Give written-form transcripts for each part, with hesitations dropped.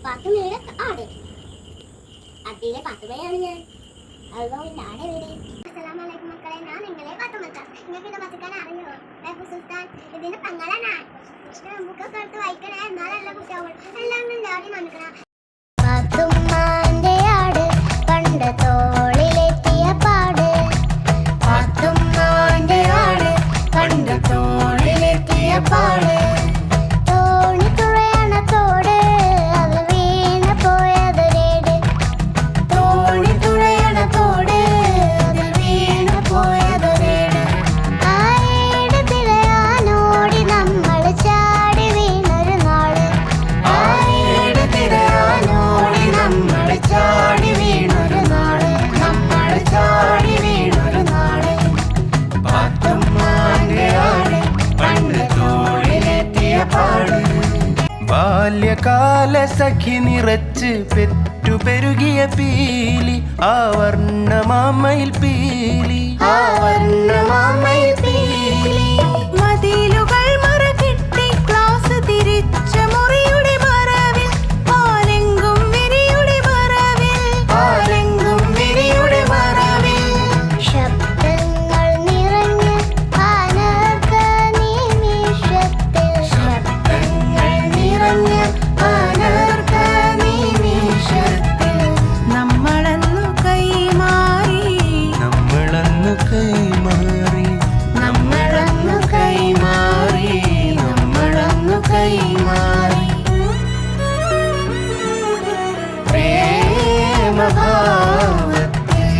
പാത്തുമ്മയുടെ ആട്. അതിലെ പാത്തുമ്മയാണ് ഞാൻ. അതോ ആടെ വീട്. അസ്സലാമലൈക്കും മക്കളെ, ഞാൻ നിങ്ങളെ പാത്തുമ്മത്ത. നിങ്ങൾക്ക് ഇത് പച്ചക്കാൻ അറിയോ? സുൽത്താൻ ഇതിന്റെ പങ്ങളാണ്. ബുക്കൊക്കെ എടുത്ത് വായിക്കണേ, എന്നാലല്ല കുട്ടിയാവുള്ളൂ. എല്ലാം എല്ലാവരും വന്നിക്കണം. പാത്തുമ്മാന്റെ ആട് പണ്ട് തോളിലെത്തിയ പാട്. പാത്തുമ്മാന്റെ ആട് പണ്ട് തോളിലെത്തിയ പാട്. തോണി തുഴയണ തോട് അത് വീണ് പോയതൊരേട്. തോണി തുഴയണ തോട് അത് വീണ് പോയതൊരേട്. ആ ഏട് തിരയാനോടി നമ്മൾ ചാടി വീണൊരു നാള്. ആ ഏട് തിരയാനോടി നമ്മൾ ചാടി വീണൊരു നാള്. നമ്മൾ ചാടി വീണൊരു നാള്. പാത്തുമ്മാന്റെ ആട് പണ്ട് തോളിലെത്തിയ പാട്. ബാല്യകാല സഖി നിറച്ച് പെറ്റുപെരുകിയ പീലി ആ വർണ്ണമാമയിൽ പീലി. ആ വർണ്ണമാമയിൽ പീലി. മതിലുകൾ മറകെട്ടി ക്ലാസ് തിരിച്ച മുറിയുടെ മറവിൽ പാലെങ്കും വിരിയുടെ മറവിൽ. പാലെങ്കും വിരിയുടെ മറവിൽ ശബ്ദങ്ങൾ നിറഞ്ഞ അനർഘ നിമിഷത്തിൽ. ശബ്ദങ്ങൾ നിറഞ്ഞ അനർഘ നിമിഷത്തിൽ നമ്മളന്നു കൈമാറി. നമ്മളന്നു കൈമാറി. നമ്മളന്നു കൈമാറി. നമ്മളന്നു കൈമാറി. പ്രേമഭാവത്തിൽ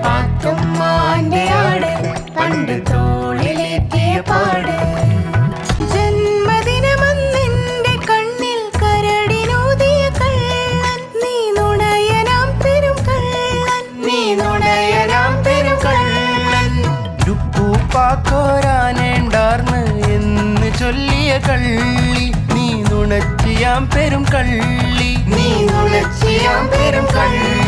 പാത്തുമ്മാന്റെ ആട് പണ്ട് തോളിലെത്തിയ പാട്. ജന്മദിനമന്നെന്റെ കണ്ണിൽ കരടിനൂതിയ കള്ളൻ. നീ നുണയനാം പെരും കള്ളൻ. നീ നുണയനാം പെരുകള്ളൻ. ഉപ്പൂപ്പാക്കോരാനേണ്ടാർന്ന് എന്ന് ചൊല്ലിയ കള്ളി. നീ നുണച്ചിയാം പെരും കള്ളി. നീ നുണച്ചിയാം പെരും കള്ളി.